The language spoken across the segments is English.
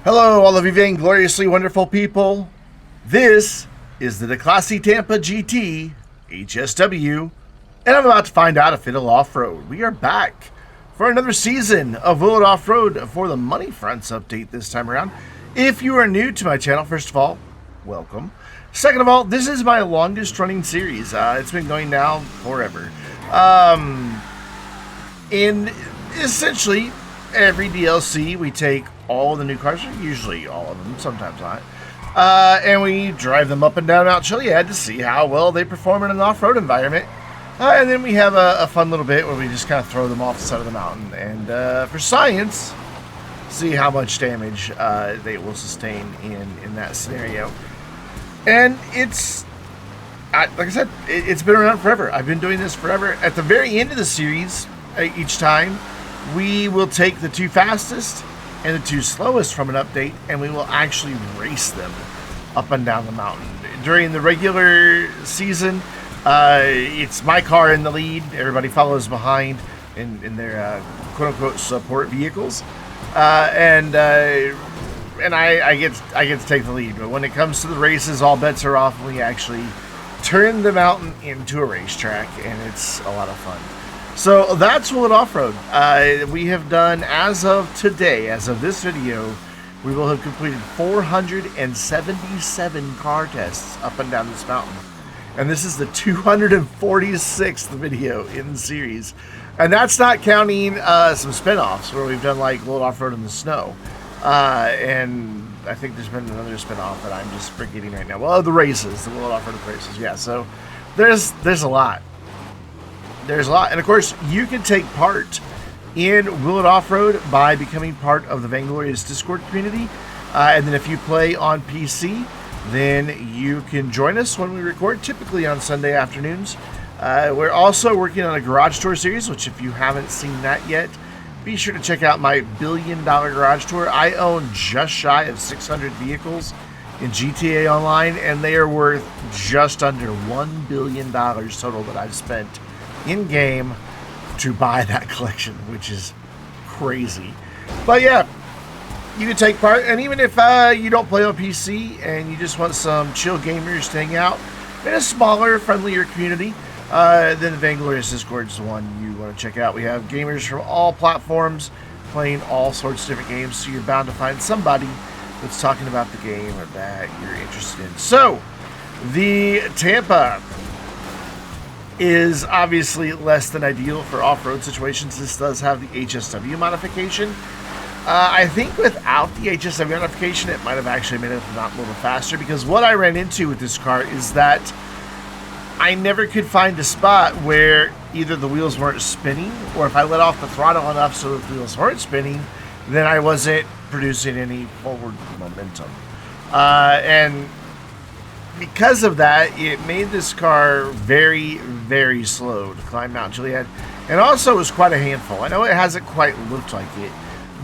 Hello, all of you vaingloriously wonderful people. This is the Declasse Tampa GT HSW, and I'm about to find out if it'll off-road. We are back for another season of Will It Off-Road for the Money Fronts update this time around. If you are new to my channel, first of all, welcome. Second of all, this is my longest running series. It's been going now forever. In essentially every DLC, we take all the new cars, usually all of them, sometimes not, and we drive them up and down Mount Chiliad to see how well they perform in an off-road environment. And then we have a fun little bit where we just kind of throw them off the side of the mountain and for science, see how much damage they will sustain in that scenario. And it's, like I said, it's been around forever. I've been doing this forever. At the very end of the series, each time, we will take the two fastest and the two slowest from an update, and we will actually race them up and down the mountain. During the regular season, it's my car in the lead. Everybody follows behind in their quote-unquote support vehicles, and I get to take the lead. But when it comes to the races, all bets are off, and we actually turn the mountain into a racetrack, and it's a lot of fun. So that's Will It Off-Road. We have done, as of today, as of this video, we will have completed 477 car tests up and down this mountain. And this is the 246th video in the series. And that's not counting some spin-offs where we've done like Will It Off-Road in the snow. And I think there's been another spin-off that I'm just forgetting right now. Well, the races, the Will It Off-Road races, yeah. So there's a lot. There's a lot, and of course, you can take part in Will It Off-Road by becoming part of the Vainglorious Discord community, and then if you play on PC, then you can join us when we record, typically on Sunday afternoons. We're also working on a garage tour series, which if you haven't seen that yet, be sure to check out my $1 billion garage tour. I own just shy of 600 vehicles in GTA Online, and they are worth just under $1 billion total that I've spent in-game to buy that collection, which is crazy. But yeah, you can take part, and even if you don't play on PC and you just want some chill gamers to hang out in a smaller, friendlier community, then the Vainglorious Discord is the one you want to check out. We have gamers from all platforms playing all sorts of different games, so you're bound to find somebody that's talking about the game or that you're interested in. So, the Tampa is obviously less than ideal for off-road situations. This does have the HSW modification. I think without the HSW modification, it might have actually made it not a little faster, because what I ran into with this car is that I never could find a spot where either the wheels weren't spinning, or if I let off the throttle enough so that the wheels weren't spinning, then I wasn't producing any forward momentum. And because of that, it made this car very, very slow to climb Mount Chiliad, and also was quite a handful. I know it hasn't quite looked like it,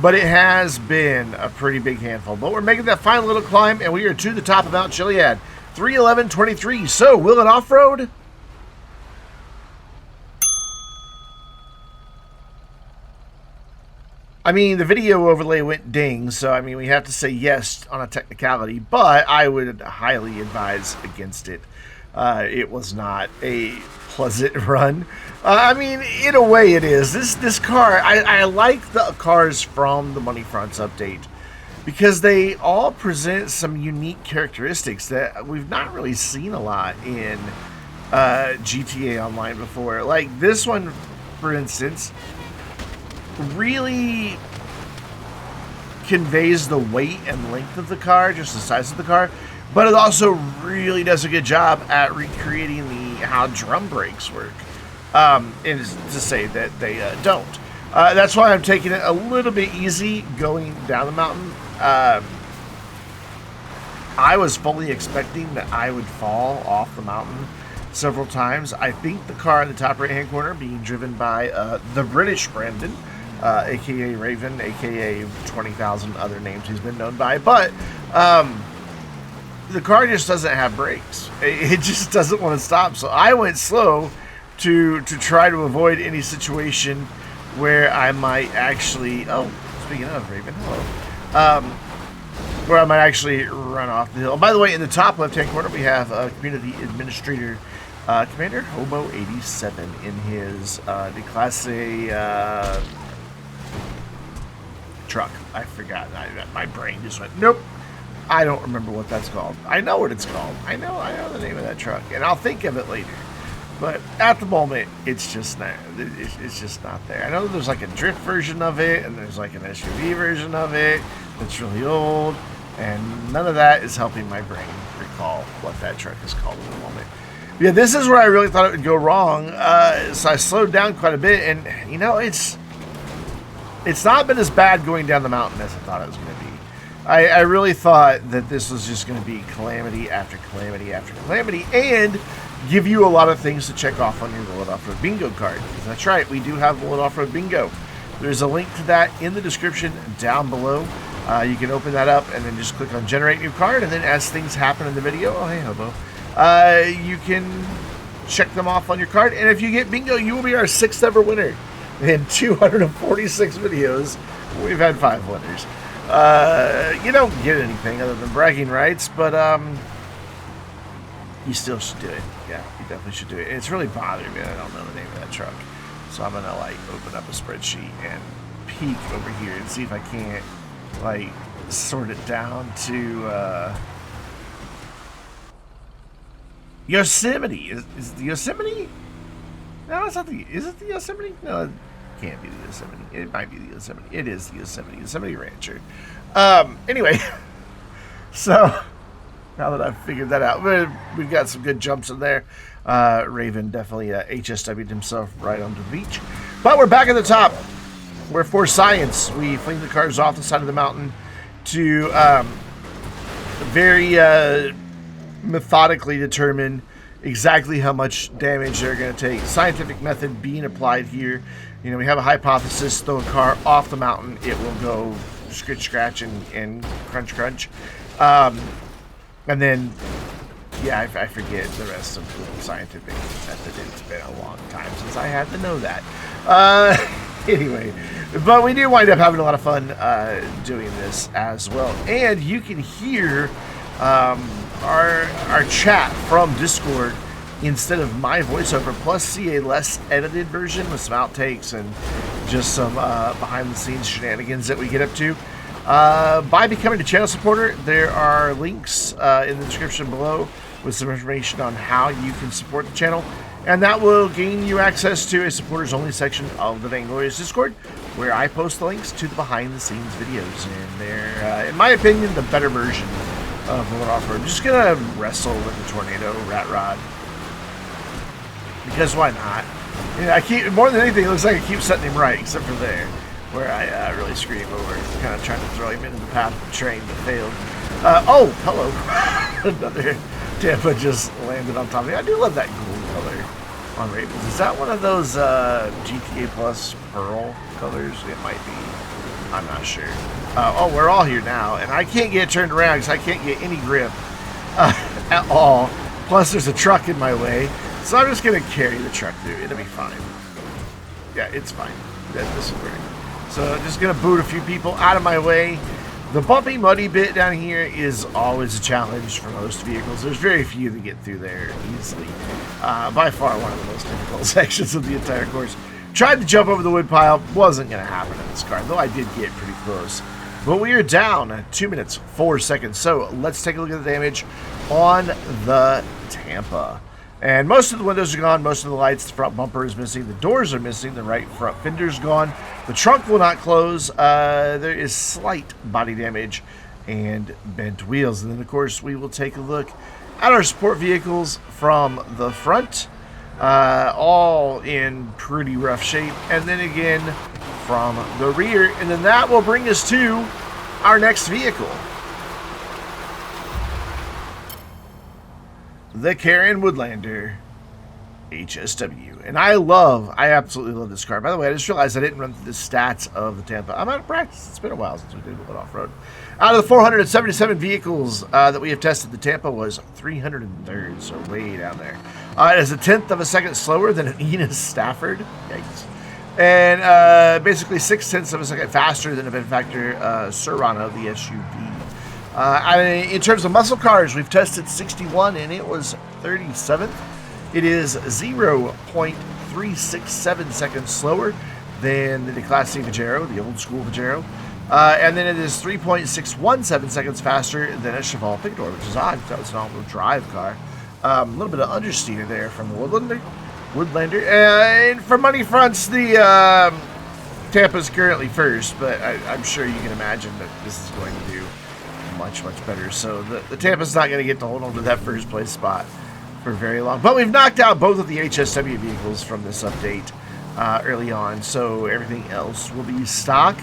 but it has been a pretty big handful. But we're making that final little climb, and we are to the top of Mount Chiliad, 311.23. So, will it off-road? I mean, the video overlay went ding, so I mean, we have to say yes on a technicality, but I would highly advise against it. It was not a pleasant run. I mean, in a way it is. This car, I like the cars from the Money Fronts update because they all present some unique characteristics that we've not really seen a lot in GTA Online before. Like this one, for instance, really conveys the weight and length of the car, just the size of the car, but it also really does a good job at recreating how drum brakes work, and to say that they don't. That's why I'm taking it a little bit easy going down the mountain. I was fully expecting that I would fall off the mountain several times. I think the car in the top right hand corner being driven by the British Brandon, aka Raven, aka 20,000 other names he's been known by, but the car just doesn't have brakes. It just doesn't want to stop. So I went slow to try to avoid any situation where I might actually, oh, speaking of Raven, hello, where I might actually run off the hill. By the way, in the top left-hand corner, we have Community Administrator Commander Hobo 87 in his Declasse truck. I forgot. My brain just went, nope. I don't remember what that's called. I know what it's called. I know the name of that truck, and I'll think of it later. But at the moment, it's just not. It's just not there. I know there's like a drift version of it, and there's like an SUV version of it that's really old, and none of that is helping my brain recall what that truck is called at the moment. Yeah, this is where I really thought it would go wrong. So I slowed down quite a bit, and you know, it's not been as bad going down the mountain as I thought it was going to be. I really thought that this was just going to be calamity after calamity after calamity, and give you a lot of things to check off on your World Off-Road Bingo card. That's right, we do have World Off-Road Bingo. There's a link to that in the description down below. You can open that up and then just click on Generate New Card, and then as things happen in the video, oh hey Hobo, you can check them off on your card, and if you get bingo, you will be our 6th ever winner. In 246 videos, we've had 5 winners. You don't get anything other than bragging rights, but you still should do it. Yeah, you definitely should do it. And it's really bothering me. I don't know the name of that truck, so I'm gonna like open up a spreadsheet and peek over here and see if I can't like sort it down to Yosemite. Is the Yosemite? No, it's not the. Is it the Yosemite? No, it can't be the Yosemite. It might be the Yosemite. It is the Yosemite. Yosemite Rancher. Anyway, so now that I've figured that out, we've got some good jumps in there. Raven definitely HSW'd himself right onto the beach. But we're back at the top, where for science, we fling the cars off the side of the mountain to very methodically determine exactly how much damage they're going to take. Scientific method being applied here. You know, we have a hypothesis, throw a car off the mountain, it will go scratch and crunch. And then, yeah, I forget the rest of the scientific method. It's been a long time since I had to know that. Anyway, but we do wind up having a lot of fun doing this as well. And you can hear our chat from Discord instead of my voiceover, plus see a less edited version with some outtakes and just some behind the scenes shenanigans that we get up to. By becoming a channel supporter, there are links in the description below with some information on how you can support the channel, and that will gain you access to a supporters only section of the Vainglorious Discord, where I post the links to the behind the scenes videos, and they're in my opinion the better version of World Off-Road. I'm just gonna wrestle with the Tornado Rat Rod, because why not? Yeah, I keep, more than anything, it looks like I keep setting him right, except for there, where I really screw him over, kind of trying to throw him into the path of the train, but failed. Oh, hello. Another Tampa just landed on top of me. I do love that gold color on Ravens. Is that one of those GTA Plus Pearl colors? It might be. I'm not sure. Oh, we're all here now, and I can't get turned around because I can't get any grip at all. Plus, there's a truck in my way, so I'm just going to carry the truck through. It'll be fine. Yeah, it's fine. This will work. So I'm just going to boot a few people out of my way. The bumpy, muddy bit down here is always a challenge for most vehicles. There's very few that get through there easily. By far one of the most difficult sections of the entire course. Tried to jump over the wood pile. Wasn't going to happen in this car, though I did get pretty close. But we are down 2 minutes, 4 seconds. So let's take a look at the damage on the Tampa. And most of the windows are gone, most of the lights, the front bumper is missing, the doors are missing, the right front fender's gone, the trunk will not close, there is slight body damage and bent wheels. And then of course we will take a look at our support vehicles from the front, all in pretty rough shape, and then again from the rear, and then that will bring us to our next vehicle. The Karin Woodlander HSW. And I absolutely love this car. By the way, I just realized I didn't run through the stats of the Tampa. I'm out of practice. It's been a while since we did one off-road. Out of the 477 vehicles that we have tested, the Tampa was 303rd, so way down there. It is a 1/10 of a second slower than an Enos Stafford. Yikes. And basically 6/10 of a second faster than a Benefactor Serrano, the SUV. In terms of muscle cars, we've tested 61 and it was 37th. It is 0.367 seconds slower than the Declasse Vajero, the old school Vajero. And then it is 3.617 seconds faster than a Cheval Picador, which is odd because that was an all-wheel drive car. A little bit of understeer there from the Woodlander. And for money fronts, the Tampa's currently first, but I'm sure you can imagine that this is going to do much, much better. So the Tampa's not going to get to hold on to that first place spot for very long. But we've knocked out both of the HSW vehicles from this update early on, so everything else will be stock,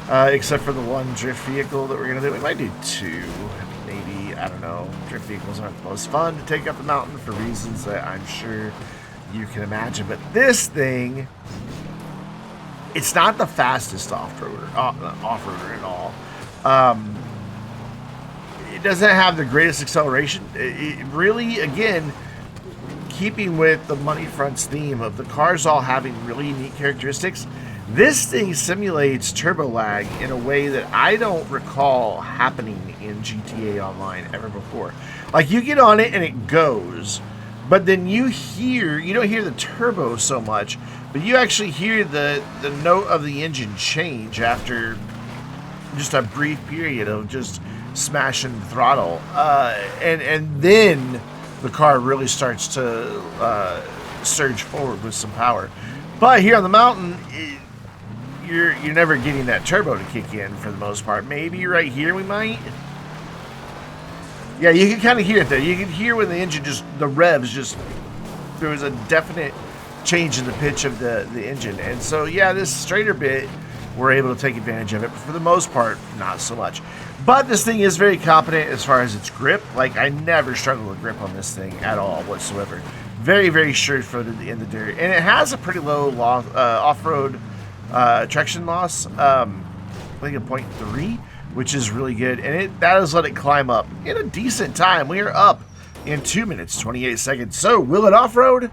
except for the one drift vehicle that we're going to do. We might do two, maybe, I don't know. Drift vehicles aren't the most fun to take up the mountain for reasons that I'm sure you can imagine. But this thing, it's not the fastest off-roader at all. It doesn't have the greatest acceleration. It really, again, keeping with the Money Fronts theme of the cars all having really unique characteristics, this thing simulates turbo lag in a way that I don't recall happening in GTA Online ever before. Like, you get on it and it goes, but then you don't hear the turbo so much, but you actually hear the note of the engine change after just a brief period of just smashing the throttle, and then the car really starts to surge forward with some power. But here on the mountain, you're never getting that turbo to kick in for the most part. Maybe right here we might. Yeah, you can kind of hear it there. You can hear when the engine the revs there was a definite change in the pitch of the engine. And so, yeah, this straighter bit, we're able to take advantage of it, but for the most part, not so much. But this thing is very competent as far as its grip. Like, I never struggle with grip on this thing at all whatsoever. Very, very sure-footed in the dirt. And it has a pretty low off-road traction loss. I think a 0.3, which is really good. And that has let it climb up in a decent time. We are up in 2 minutes, 28 seconds. So, will it off-road?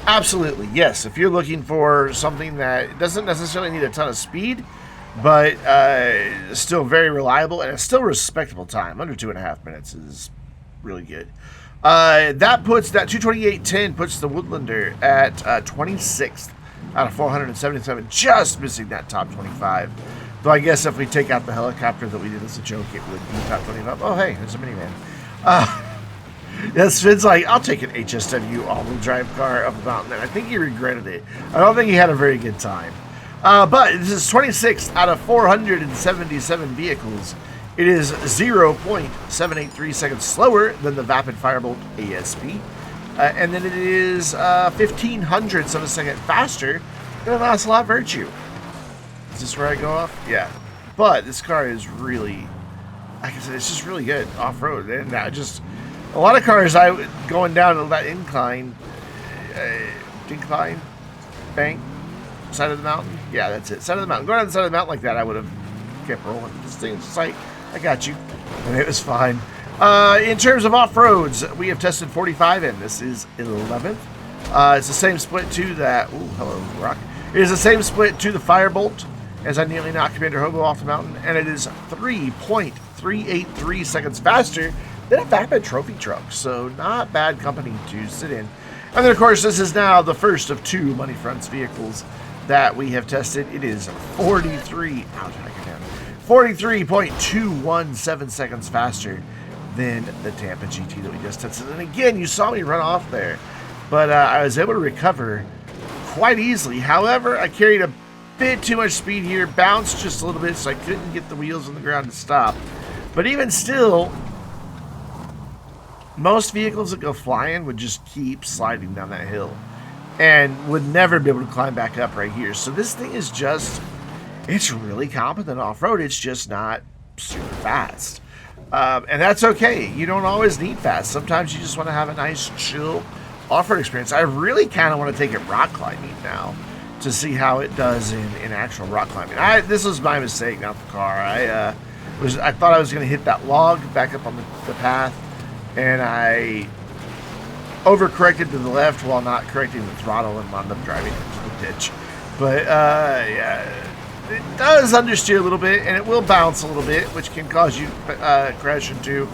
Absolutely, yes. If you're looking for something that doesn't necessarily need a ton of speed, but still very reliable and a still respectable time, under 2.5 minutes is really good. That 228.10 puts the Woodlander at 26th out of 477, just missing that top 25. Though I guess if we take out the helicopter that we did as a joke, it would be top 25. Oh, hey, there's a minivan. Yes, Finn's like, I'll take an HSW all-wheel drive car up the mountain, and I think he regretted it. I don't think he had a very good time. But this is 26 out of 477 vehicles. It is 0.783 seconds slower than the Vapid Firebolt ASP. And then it is 0.15 of a second faster than the Ocelot Virtue. Is this where I go off? Yeah. But this car is really, like I said, it's just really good off-road. And a lot of cars, going down that incline, bank, side of the mountain. Yeah, that's it. Side of the mountain. Going down the side of the mountain like that, I would have kept rolling. This thing's just like, I got you. And it was fine. In terms of off-roads, we have tested 45 in. This is 11th. It's the same split to that. Ooh, hello, Rock. It is the same split to the Firebolt as I nearly knocked Commander Hobo off the mountain. And it is 3.383 seconds faster than a Vapid Trophy truck. So not bad company to sit in. And then, of course, this is now the first of two Money Fronts vehicles that we have tested. It is 43.217 seconds faster than the Tampa GT that we just tested. And again, you saw me run off there, but I was able to recover quite easily. However, I carried a bit too much speed here, bounced just a little bit, so I couldn't get the wheels on the ground to stop. But even still, most vehicles that go flying would just keep sliding down that hill and would never be able to climb back up right here. So this thing is it's really competent off-road. It's just not super fast. And that's okay. You don't always need fast. Sometimes you just want to have a nice, chill off-road experience. I really kind of want to take it rock climbing now to see how it does in actual rock climbing. This was my mistake, not the car. I thought I was going to hit that log back up on the path, and I overcorrected to the left while not correcting the throttle and wound up driving into the ditch. But yeah, it does understeer a little bit, and it will bounce a little bit, which can cause you crash into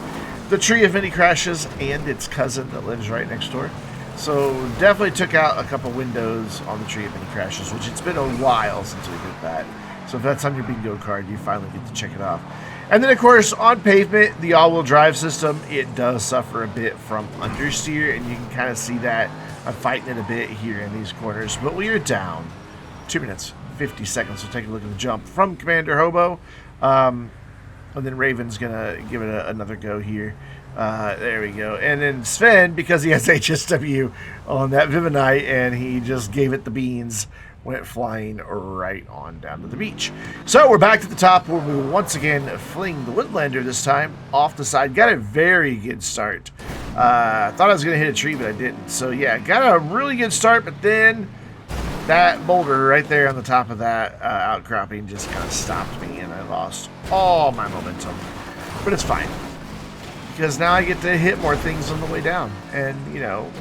the tree of many crashes and its cousin that lives right next door. So definitely took out a couple windows on the tree of many crashes, which it's been a while since we did that. So if that's on your bingo card, you finally get to check it off. And then, of course, on pavement, the all-wheel drive system, it does suffer a bit from understeer, and you can kind of see that. I'm fighting it a bit here in these corners, but we are down 2 minutes, 50 seconds. So take a look at the jump from Commander Hobo. And then Raven's going to give it another go here. There we go. And then Sven, because he has HSW on that Vivinite, and he just gave it the beans, went flying right on down to the beach. So we're back to the top where we will once again fling the Woodlander this time off the side. Got a very good start. Thought I was going to hit a tree, but I didn't. So yeah, got a really good start, but then that boulder right there on the top of that outcropping just kind of stopped me, and I lost all my momentum. But it's fine, because now I get to hit more things on the way down and, you know,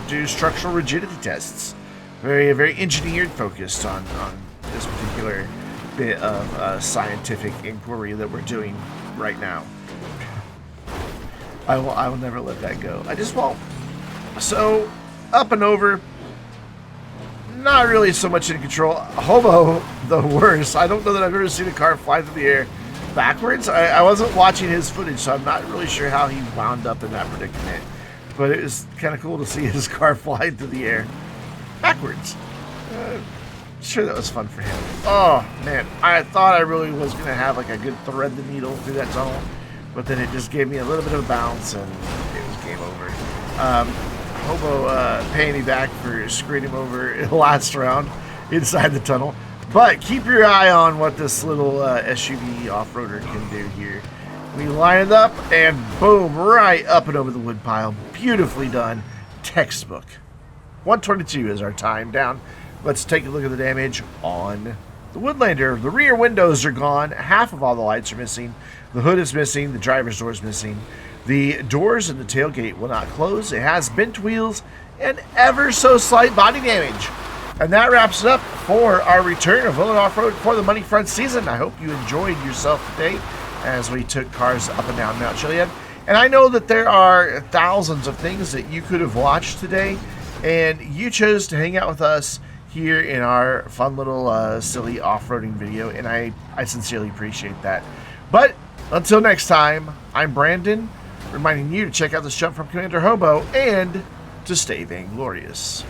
do structural rigidity tests. Very engineered, focused on this particular bit of scientific inquiry that we're doing right now. I will never let that go. I just won't. So, up and over. Not really so much in control. Hobo, the worst. I don't know that I've ever seen a car fly through the air backwards. I wasn't watching his footage, so I'm not really sure how he wound up in that predicament. But it was kind of cool to see his car fly through the air backwards. Sure, that was fun for him. Oh, man. I thought I really was going to have like a good thread the needle through that tunnel, but then it just gave me a little bit of a bounce, and it was game over. Hobo paying me back for screwing him over in the last round inside the tunnel. But keep your eye on what this little SUV off-roader can do here. We line it up, and boom, right up and over the wood pile. Beautifully done. Textbook. 122 is our time down. Let's take a look at the damage on the Woodlander. The rear windows are gone. Half of all the lights are missing. The hood is missing. The driver's door is missing. The doors and the tailgate will not close. It has bent wheels and ever so slight body damage. And that wraps it up for our return of Willen Off-Road for the Money Front season. I hope you enjoyed yourself today as we took cars up and down Mount Chiliad. And I know that there are thousands of things that you could have watched today, and you chose to hang out with us here in our fun little silly off-roading video, and I sincerely appreciate that. But until next time, I'm Brandon, reminding you to check out this jump from Commander Hobo and to stay vainglorious.